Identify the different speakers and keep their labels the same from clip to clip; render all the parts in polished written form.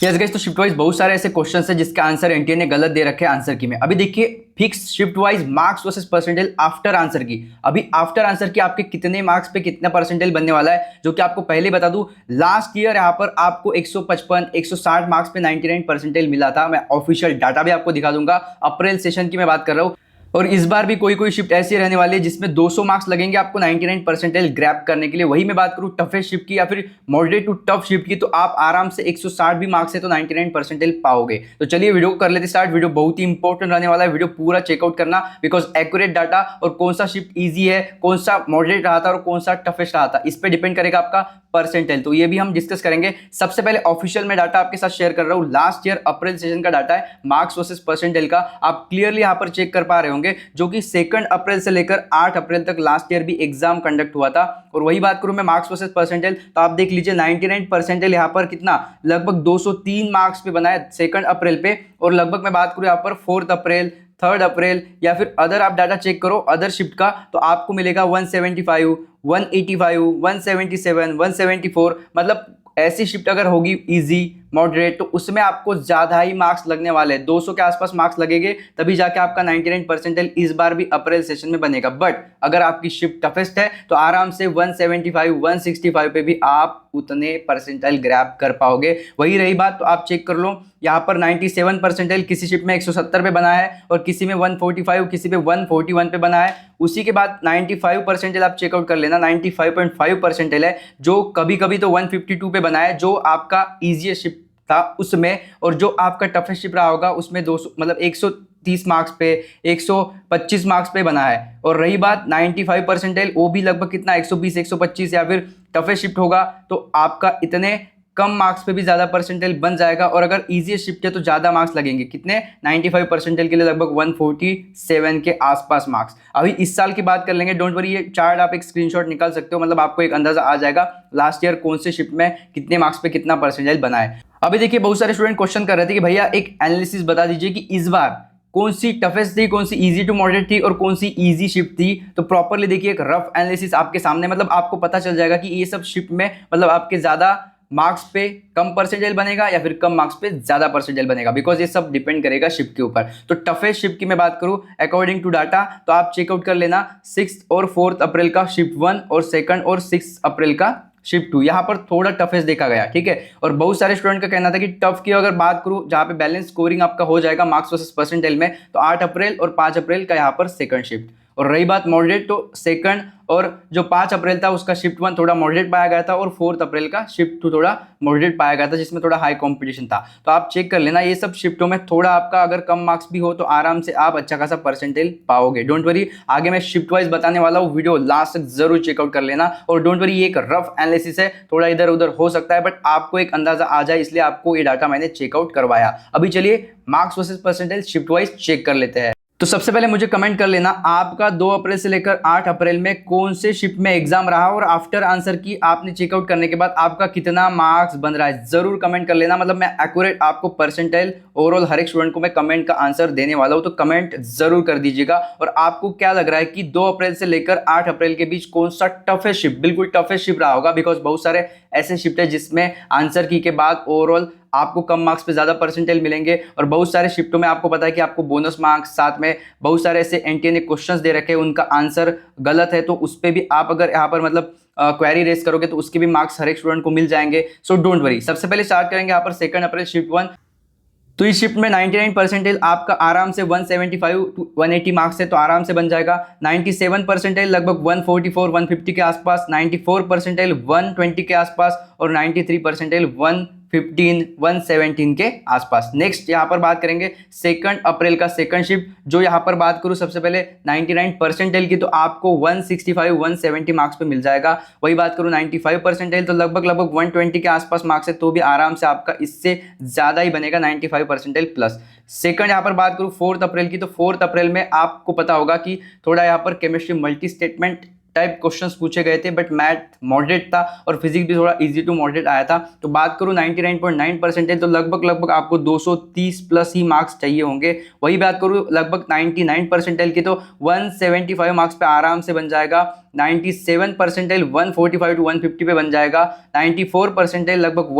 Speaker 1: Yes guys, तो shift wise बहुत सारे ऐसे क्वेश्चंस हैं जिसका आंसर एनटीए ने गलत दे रखे हैं आंसर की में। अभी देखिए fix shift wise marks versus percentile after answer की। अभी आफ्टर आंसर की आपके कितने मार्क्स पे कितना परसेंटाइल बनने वाला है, जो कि आपको पहले बता दूं, लास्ट ईयर यहाँ पर आपको 155 160 मार्क्स पे 99 परसेंटाइल मिला था। मैं ऑफिशियल डाटा भी आपको दिखा दूंगा, अप्रैल सेशन की मैं बात कर रहा हूँ। और इस बार भी कोई कोई शिफ्ट ऐसी रहने वाली है जिसमें 200 मार्क्स लगेंगे आपको 99 परसेंटाइल ग्रैब करने के लिए। वही मैं बात करूं टफेस्ट शिफ्ट की या फिर मॉडरेट टू टफ शिफ्ट की, तो आप आराम से 160 भी मार्क्स है तो 99 परसेंटाइल पाओगे। तो चलिए वीडियो को कर लेते स्टार्ट। वीडियो बहुत ही इंपॉर्टेंट रहने वाला है, वीडियो पूरा चेकआउट करना, बिकॉज एक्यूरेट डाटा और कौन सा शिफ्ट ईजी है, कौन सा मॉडरेट रहा था और कौन सा टफेस्ट रहा था, इस पर डिपेंड करेगा आपका परसेंटाइल। तो ये भी हम डिस्कस करेंगे। सबसे पहले ऑफिशियल में डाटा आपके साथ शेयर कर रहा हूं, लास्ट ईयर अप्रैल सेशन का डाटा है मार्क्स वर्सेस परसेंटाइल का। आप क्लियरली यहां पर चेक कर पा रहे होंगे, जो कि 2 अप्रैल से लेकर 8 अप्रैल तक लास्ट ईयर भी एग्जाम कंडक्ट हुआ था। और वही बात करूं मैं मार्क्स वर्सेस परसेंटाइल, तो आप देख लीजिए 99 परसेंटाइल यहां पर कितना लगभग 203 मार्क्स पे बना है 2 अप्रैल पे। और लगभग मैं बात करूं यहां पर 4 अप्रैल 3 अप्रैल या फिर अदर आप डाटा चेक करो अदर शिफ्ट का, तो आपको मिलेगा 175 185 177 174। मतलब ऐसी शिफ्ट अगर होगी इजी मॉडरेट, तो उसमें आपको ज्यादा ही मार्क्स लगने वाले हैं, 200 के आसपास मार्क्स लगेंगे, तभी जाके आपका 99 परसेंटाइल इस बार भी अप्रैल सेशन में बनेगा। बट अगर आपकी शिफ्ट टफेस्ट है तो आराम से 175 165 पे भी आप उतने परसेंटाइल ग्रैब कर पाओगे। वही रही बात, तो आप चेक कर लो यहाँ पर 97 परसेंटाइल किसी शिफ्ट में 170 पे बना है और किसी में 145, किसी पे 141 पे बना है। उसी के बाद 95 परसेंटाइल आप चेकआउट कर लेना, 95.5 परसेंटाइल है, जो कभी कभी तो 152 पे बना है, जो आपका ईजीएस्ट शिफ्ट था उसमें। और जो आपका टफेस्ट शिफ्ट रहा होगा उसमें 200 मतलब 130 मार्क्स पे 125 मार्क्स पे बना है। और रही बात 95 परसेंटाइल, वो भी लगभग कितना 120 125 या फिर टफेस्ट शिफ्ट होगा तो आपका इतने कम मार्क्स पे भी ज्यादा परसेंटाइल बन जाएगा। और अगर इजीएस्ट शिफ्ट है तो ज्यादा मार्क्स लगेंगे, कितने 95 परसेंटाइल के लिए लगभग 147 के आसपास मार्क्स। अभी इस साल की बात कर लेंगे, डोंट वरी, ये चार्ट आप एक स्क्रीनशॉट निकाल सकते हो, मतलब आपको एक अंदाजा आ जाएगा लास्ट ईयर कौन से शिफ्ट में कितने मार्क्स पे कितना परसेंटाइल बना है। अभी देखिए बहुत सारे स्टूडेंट क्वेश्चन कर रहे थे कि भैया एक एनालिसिस बता दीजिए कि इस बार कौन सी टफेस्ट थी, कौन सी इजी टू मॉडरेट थी और कौन सी इजी शिफ्ट थी। तो प्रॉपरली देखिए एक रफ एनालिसिस आपके सामने, मतलब आपको पता चल जाएगा कि ये सब शिफ्ट में मतलब आपके ज्यादा मार्क्स पे कम परसेंटाइल बनेगा या फिर कम मार्क्स पे ज्यादा परसेंटाइल बनेगा, बिकॉज ये सब डिपेंड करेगा शिफ्ट के ऊपर। तो टफेस्ट शिफ्ट की मैं बात करूं अकॉर्डिंग टू डाटा, तो आप चेकआउट कर लेना 6 और 4 अप्रैल का शिफ्ट 1 और 2 और 6 अप्रैल का शिफ्ट 2, यहाँ पर थोड़ा टफेस्ट देखा गया, ठीक है। और बहुत सारे स्टूडेंट का कहना था कि टफ की अगर बात करूं जहां पे बैलेंस स्कोरिंग आपका हो जाएगा मार्क्स वर्सेस परसेंटाइल में, तो 8 अप्रैल और 5 अप्रैल का यहाँ पर सेकंड शिफ्ट। और रही बात मॉडरेट, तो सेकंड और जो 5 अप्रैल था उसका शिफ्ट 1 थोड़ा मॉडरेट पाया गया था और 4 अप्रैल का शिफ्ट 2 थोड़ा मॉडरेट पाया गया था, जिसमें थोड़ा हाई कंपटीशन था। तो आप चेक कर लेना, ये सब शिफ्टों में थोड़ा आपका अगर कम मार्क्स भी हो तो आराम से आप अच्छा खासा परसेंटाइल पाओगे। डोंट वरी, आगे मैं शिफ्ट वाइज बताने वाला हूँ, वीडियो लास्ट तक जरूर चेकआउट कर लेना। और डोंट वरी, ये एक रफ एनालिसिस है, थोड़ा इधर उधर हो सकता है, बट आपको एक अंदाजा आ जाए इसलिए आपको ये डाटा मैंने चेकआउट करवाया। अभी चलिए marks versus percentile shift wise check कर लेते हैं। तो सबसे पहले मुझे कमेंट कर लेना आपका 2 अप्रैल से लेकर 8 अप्रैल में कौन से शिफ्ट में एग्जाम रहा और आफ्टर आंसर की आपने चेकआउट करने के बाद आपका कितना मार्क्स बन रहा है, जरूर कमेंट कर लेना। मतलब मैं एक्यूरेट आपको परसेंटाइल ओवरऑल हर एक स्टूडेंट को मैं कमेंट का आंसर देने वाला हूं, तो कमेंट जरूर कर दीजिएगा। और आपको क्या लग रहा है कि 2 अप्रैल से लेकर 8 अप्रैल के बीच कौन सा टफेस्ट शिफ्ट, बिल्कुल टफेस्ट शिफ्ट रहा होगा, बिकॉज बहुत सारे ऐसे शिफ्ट है जिसमें आंसर की के बाद ओवरऑल आपको कम मार्क्स पे ज्यादा परसेंटाइल मिलेंगे। और बहुत सारे शिफ्टों में आपको पता है कि आपको बोनस मार्क्स, साथ में बहुत सारे ऐसे एनटीए ने क्वेश्चंस दे रखे हैं उनका आंसर गलत है, तो उस पर भी आप अगर यहाँ पर मतलब क्वेरी रेस करोगे तो उसके भी मार्क्स हर एक स्टूडेंट को मिल जाएंगे। सो डोंट वरी, सबसे पहले स्टार्ट करेंगे यहाँ पर 2 अप्रैल शिफ्ट 1। तो इस शिफ्ट में 99 परसेंटाइल आपका आराम से 175 टू 180 मार्क्स है, तो आराम से बन जाएगा। 97 परसेंटाइल लगभग 144 150 के आसपास, 94 परसेंटाइल 120 के आसपास और 93 परसेंटाइल 115 117 के आसपास। नेक्स्ट यहाँ पर बात करेंगे 2 अप्रैल का सेकंड शिफ्ट, जो यहाँ पर बात करूँ सबसे पहले 99 परसेंटाइल की, तो आपको 165 170 मार्क्स पे मिल जाएगा। वही बात करूँ 95 परसेंटाइल, तो लगभग 120 के आसपास मार्क्स है, तो भी आराम से आपका इससे ज्यादा ही बनेगा 95 परसेंटाइल प्लस। सेकंड यहाँ पर बात करूँ 4 अप्रैल की, तो 4 अप्रैल में आपको पता होगा कि थोड़ा यहाँ पर chemistry multi statement type questions पूछे गए थे, बट मैथ मॉडरेट था और फिजिक्स भी थोड़ा इजी टू मॉडरेट आया था। तो बात करूं 99.9 परसेंटेज, तो लगभग आपको 230 प्लस ही मार्क्स चाहिए होंगे। वही बात करूं लगभग 99 परसेंटाइल की, तो 175 मार्क्स पे आराम से बन जाएगा। 97 परसेंटाइल 145 टू 150 पे बन जाएगा। 94 परसेंटाइल लगभग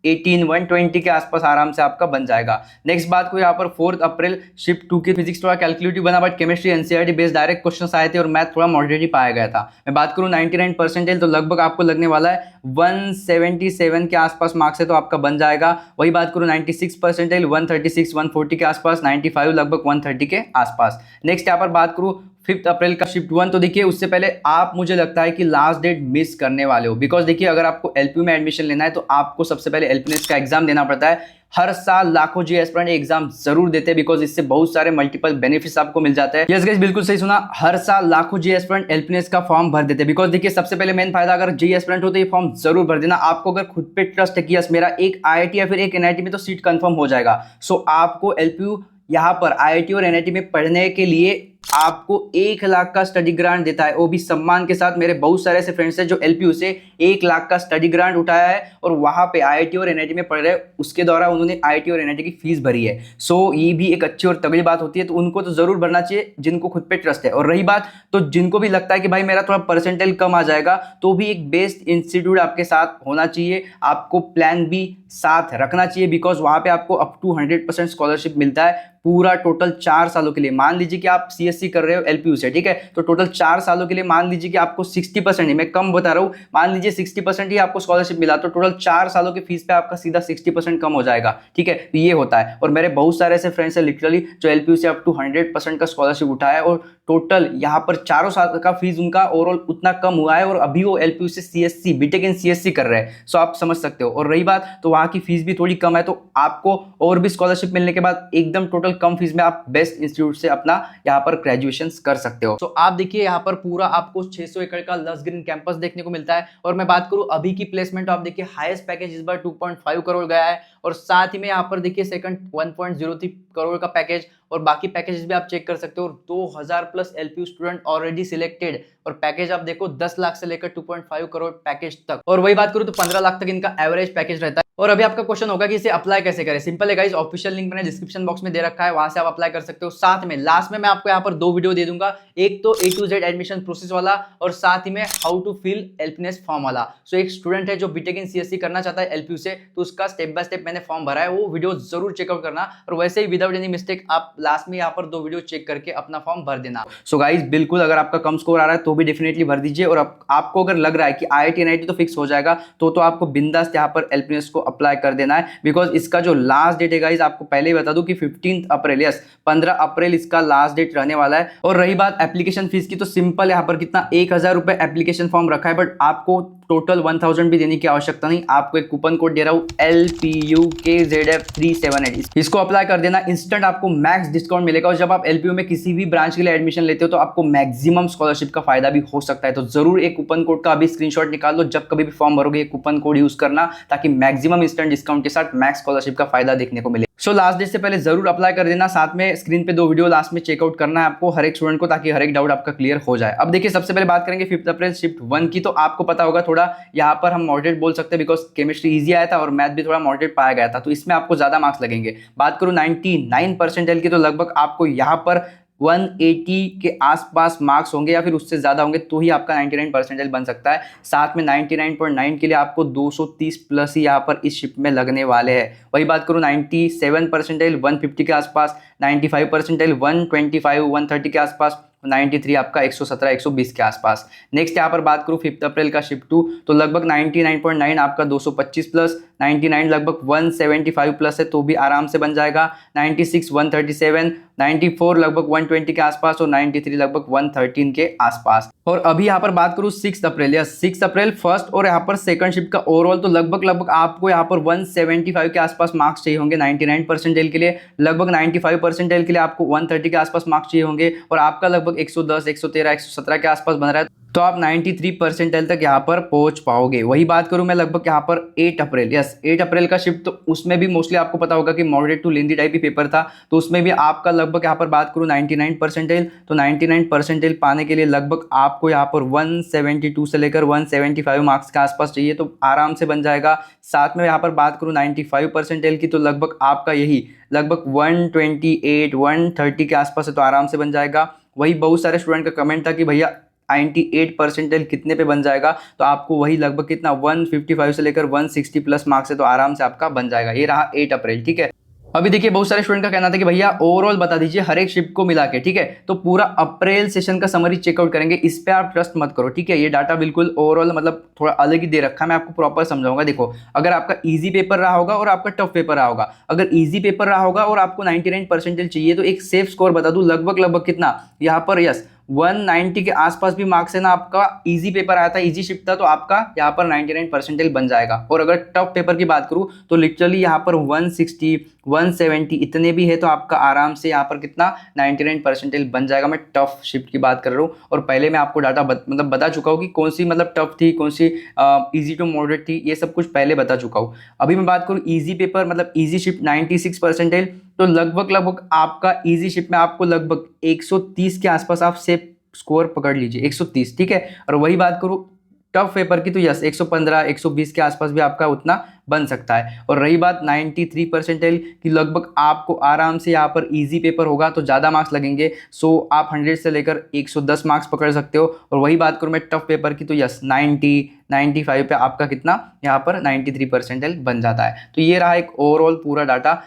Speaker 1: 120 के आसपास आराम से आपका बन जाएगा। नेक्स्ट बात को यहाँ पर 4 अप्रैल शिफ्ट 2 की फिजिक्स थोड़ा कैलकुलेटिव बना, but chemistry NCERT based direct questions आए थे और मैथ थोड़ा मॉडरेट ही पाया गया था। मैं बात करूँ 99 परसेंटेज तो लगभग आपको लगने वाला है 177 के आसपास मार्क्स है तो आपका बन जाएगा। वही बात करूँ 96 परसेंटेज 136 140 के आसपास, 95 लगभग 130 के आसपास। नेक्स्ट यहाँ पर बात करूँ 5 अप्रैल का शिफ्ट 1, तो देखिए उससे पहले आप मुझे लगता है कि लास्ट डेट मिस करने वाले हो, बिकॉज देखिए अगर आपको एलपीयू में एडमिशन लेना है तो आपको सबसे पहले एलपीएस का एग्जाम देना पड़ता है। हर साल लाखों जी एस्पिरेंट एग्जाम जरूर देते हैं, बिकॉज इससे बहुत सारे मल्टीपल बेनिफिट्स आपको मिल जाते हैं। यस गाइस, बिल्कुल सही सुना, हर साल लाखों जी एस्पिरेंट एलपीएस का फॉर्म भर देते हैं। बिकॉज देखिए सबसे पहले मेन फायदा, अगर जी एस्पिरेंट हो तो ये फॉर्म जरूर भर देना। आपको अगर खुद पे ट्रस्ट है कि यस मेरा एक आईआईटी या फिर एक एनआईटी में तो सीट कंफर्म हो जाएगा, सो आपको एलपीयू यहाँ पर आईआईटी और एनआईटी में पढ़ने के लिए आपको 1 लाख का स्टडी ग्रांट देता है, वो भी सम्मान के साथ। मेरे बहुत सारे ऐसे फ्रेंड्स हैं जो एलपीयू से 1 लाख का स्टडी ग्रांट उठाया है और वहां पे आईआईटी और एनआईटी में पढ़ रहे हैं, उसके द्वारा उन्होंने आईआईटी और एनआईटी की फीस भरी है। सो ये भी एक अच्छी और तगड़ी बात होती है, तो उनको तो जरूर भरना चाहिए जिनको खुद पे ट्रस्ट है। और रही बात तो जिनको भी लगता है कि भाई मेरा थोड़ा परसेंटेज कम आ जाएगा, तो भी एक बेस्ट इंस्टीट्यूट आपके साथ होना चाहिए, आपको प्लान बी साथ रखना चाहिए, बिकॉज वहां पे आपको अप टू 100% स्कॉलरशिप मिलता है पूरा टोटल 4 सालों के लिए। मान लीजिए कि आप सीएससी कर रहे हो एलपीयू से, ठीक है, तो टोटल 4 सालों के लिए मान लीजिए कि आपको 60% ही, मैं कम बता रहा हूँ, मान लीजिए 60% ही आपको स्कॉलरशिप मिला, तो टोटल 4 सालों की फीस पे आपका सीधा 60% कम हो जाएगा, ठीक है। तो ये होता है, और मेरे बहुत सारे ऐसे फ्रेंड्स हैं लिटरली जो एलपीयू से अप टू 100% का स्कॉलरशिप उठाया है, और टोटल यहाँ पर 4 साल का फीस उनका ओवरऑल उतना कम हुआ है, और अभी वो एलपीयू से सीएससी बीटेक इन सीएससी कर रहे हैं। सो आप समझ सकते हो। और रही बात तो वहाँ की फीस भी थोड़ी कम है, तो आपको और भी स्कॉलरशिप मिलने के बाद एकदम टोटल कम फीस में आप बेस्ट इंस्टीट्यूट से अपना यहाँ पर ग्रेजुएशन कर सकते हो। तो आप देखिए यहाँ पर पूरा आपको 600 एकड़ का लस ग्रीन कैंपस देखने को मिलता है। और मैं बात करूं अभी की प्लेसमेंट, तो आप देखिए हाईएस्ट पैकेज इस बार 2.5 करोड़ गया है, और साथ ही में यहाँ पर देखिए सेकंड 1.03 करोड़ का पैकेज, और बाकी पैकेजेस भी आप चेक कर सकते हो। 2000 plus LPU student already selected, और पैकेज आप देखो 10 लाख से लेकर 2.5 करोड़ पैकेज तक। और वही बात करूं तो 15 लाख तक इनका एवरेज पैकेज रहता है। और अभी आपका क्वेश्चन होगा कि इसे अप्लाई कैसे करें। सिंपल है गाइस, ऑफिशियल लिंक मैंने डिस्क्रिप्शन बॉक्स में दे रखा है, वहां से आप अप्लाई कर सकते हो। साथ में लास्ट में मैं आपको यहाँ पर 2 वीडियो दे दूंगा, एक तो A to Z admission process वाला, और साथ ही में how to fill LPS form वाला। सो एक स्टूडेंट है जो बीटेक इन सीएससी करना चाहता है एलपीयू से, तो उसका स्टेप बाय स्टेप मैंने फॉर्म भरा है, वो वीडियो जरूर चेकआउट करना। और वैसे ही विदाउट एनी मिस्टेक आप लास्ट में यहाँ पर 2 वीडियो चेक करके अपना फॉर्म भर देना। सो गाइस बिल्कुल, अगर आपका कम स्कोर आ रहा है तो भी डेफिनेटली भर दीजिए। और आपको अगर लग रहा है कि आईआईटी एनआईटी तो फिक्स हो जाएगा, तो आपको बिंदास यहाँ पर एलपीएस को अप्लाई कर देना है, बिकॉज इसका जो लास्ट डेट है गाइस, आपको पहले ही बता दूं कि 15 अप्रैल, यस 15 अप्रैल इसका लास्ट डेट रहने वाला है। और रही बात एप्लीकेशन फीस की, तो सिंपल यहाँ पर कितना 1000 रुपए एप्लीकेशन फॉर्म रखा है, बट आपको टोटल 1000 भी देने की आवश्यकता नहीं। आपको एक कूपन कोड दे रहा हूँ LPUKZF378, इसको अप्लाई कर देना, इंस्टेंट आपको मैक्स डिस्काउंट मिलेगा। और जब आप एलपीयू में किसी भी ब्रांच के लिए एडमिशन लेते हो तो आपको मैक्सिमम स्कॉलरशिप का फायदा भी हो सकता है। तो जरूर एक कूपन कोड का अभी स्क्रीनशॉट निकाल लो, जब कभी भी फॉर्म भरोगे कूपन कोड यूज करना, ताकि मैक्सिमम इंस्टेंट डिस्काउंट के साथ मैक्स स्कॉलरशिप का फायदा देखने को मिले। सो लास्ट डेट से पहले जरूर अप्लाई कर देना। साथ में स्क्रीन पे 2 वीडियो लास्ट में चेकआउट करना है आपको हर एक स्टूडेंट को, ताकि हर एक डाउट आपका क्लियर हो जाए। अब देखिए सबसे पहले बात करेंगे 5 अप्रैल शिफ्ट 1 की, तो आपको पता होगा थोड़ा यहाँ पर हम मॉडरेट बोल सकते हैं, बिकॉज केमिस्ट्री इजी आया था और मैथ भी थोड़ा मॉडरेट पाया गया था, तो इसमें आपको ज्यादा मार्क्स लगेंगे। बात करूं 99 परसेंटाइल की, तो लगभग आपको यहाँ पर 180 के आसपास मार्क्स होंगे या फिर उससे ज्यादा होंगे, तो ही आपका 99 परसेंटाइल बन सकता है। साथ में 99.9 के लिए आपको 230 प्लस ही यहाँ पर इस शिफ्ट में लगने वाले हैं। वही बात करूँ 97 परसेंटाइल 150 के आसपास, 95 परसेंटाइल 125 130 के आसपास, 93 आपका 117 120 के आसपास। नेक्स्ट यहाँ पर बात करूँ 5 अप्रैल का शिफ्ट 2, तो लगभग 99.9 आपका 225 प्लस, 99 लगभग 175 प्लस है, तो भी आराम से बन जाएगा। 96 137, 94 लगभग 120 के आसपास, और 93 लगभग 113 के आसपास। और अभी यहाँ पर बात करूँ 6 अप्रैल, या 6 अप्रैल फर्स्ट और यहाँ पर सेकंड शिफ्ट का ओवरऑल, तो लगभग आपको यहाँ पर 175 के आसपास मार्क्स चाहिए होंगे 99 परसेंटाइल के लिए। लगभग 95 परसेंटाइल के लिए आपको 130 के आसपास मार्क्स चाहिए होंगे, और आपका लगभग 110 113 117 के आसपास बन रहा है, तो आप 93 परसेंटाइल तक यहाँ पर पहुंच पाओगे। वही बात करूं मैं लगभग यहाँ पर 8 अप्रैल, यस 8 अप्रैल का शिफ्ट, तो उसमें भी मोस्टली आपको पता होगा कि मॉडरेट टू लेंदी टाइप ही पेपर था, तो उसमें भी आपका लगभग यहाँ पर बात करूं 99 परसेंटाइल, तो 99 परसेंटाइल पाने के लिए लगभग आपको यहाँ पर 172 से लेकर 175 मार्क्स के आसपास चाहिए, तो आराम से बन जाएगा। साथ में यहाँ पर बात करूँ 95 परसेंटाइल की, तो लगभग आपका यही लगभग 128 130 के आसपास है, तो आराम से बन जाएगा। वही बहुत सारे स्टूडेंट का कमेंट था कि भैया 98 परसेंटाइल कितने पे बन जाएगा, तो आपको वही लगभग कितना 155 से लेकर 160 प्लस मार्क्स है, तो आराम से आपका बन जाएगा। ये रहा 8 अप्रैल, ठीक है। अभी देखिए बहुत सारे स्टूडेंट का कहना था कि भैया ओवरऑल बता दीजिए हर एक शिफ्ट को मिला के, ठीक है। तो पूरा अप्रैल सेशन का समरी चेकआउट करेंगे, इस पे आप ट्रस्ट मत करो, ठीक है। ये डाटा बिल्कुल ओवरऑल मतलब थोड़ा अलग ही दे रखा है, मैं आपको प्रॉपर समझाऊंगा। देखो अगर आपका इजी पेपर रहा होगा और आपका टफ पेपर रहा होगा, अगर इजी पेपर रहा होगा और आपको 99 परसेंटेज चाहिए, तो एक सेफ स्कोर बता दूं, लगभग कितना यहाँ पर, यस 190 के आसपास भी मार्क्स है ना, आपका इजी पेपर आया था, इजी शिफ्ट था, तो आपका यहाँ पर 99 परसेंटेज बन जाएगा। और अगर टफ पेपर की बात करूँ तो लिटरली यहाँ पर 160 170 इतने भी है, तो आपका आराम से यहाँ पर कितना 99 परसेंटेज बन जाएगा। मैं टफ शिफ्ट की बात कर रहा हूँ, और पहले मैं आपको डाटा मतलब बता चुका हूँ कि कौन सी मतलब टफ थी, कौन सी इजी टू मॉडरेट थी, ये सब कुछ पहले बता चुका हूँ। अभी मैं बात करूँ इजी पेपर मतलब इजी शिफ्ट 96 परसेंटेज, तो लगभग आपका इजी शिफ्ट में आपको लगभग 130 के आसपास आप सेफ स्कोर पकड़ लीजिए, 130, ठीक है। और वही बात करूँ टफ पेपर की, तो यस 115 120 के आसपास भी आपका उतना बन सकता है। और रही बात 93 परसेंटाइल की, लगभग आपको आराम से यहाँ पर इजी पेपर होगा तो ज़्यादा मार्क्स लगेंगे, सो आप 100 से लेकर 110 मार्क्स पकड़ सकते हो। और वही बात करूँ मैं टफ पेपर की, तो यस 95 पे आपका कितना यहाँ पर 93 परसेंटाइल बन जाता है। तो ये रहा एक ओवरऑल पूरा डाटा।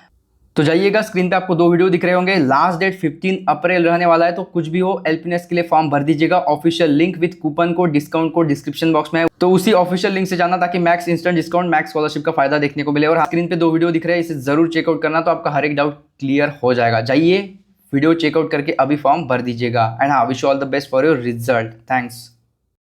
Speaker 1: तो जाइएगा, स्क्रीन पे आपको 2 वीडियो दिख रहे होंगे। लास्ट डेट 15 अप्रैल रहने वाला है, तो कुछ भी हो एलपीनेस के लिए फॉर्म भर दीजिएगा। Official link with coupon code, discount code description box में है, तो उसी ऑफिशियल लिंक से जाना ताकि max instant discount, max scholarship का फायदा देखने को मिले। और स्क्रीन पे 2 वीडियो दिख रहे हैं, इसे जरूर चेकआउट करना, तो आपका हर एक डाउट क्लियर हो जाएगा। जाइए वीडियो चेकआउट करके अभी फॉर्म भर दीजिएगा। एंड हाँ, wish you all the best for your result. Thanks.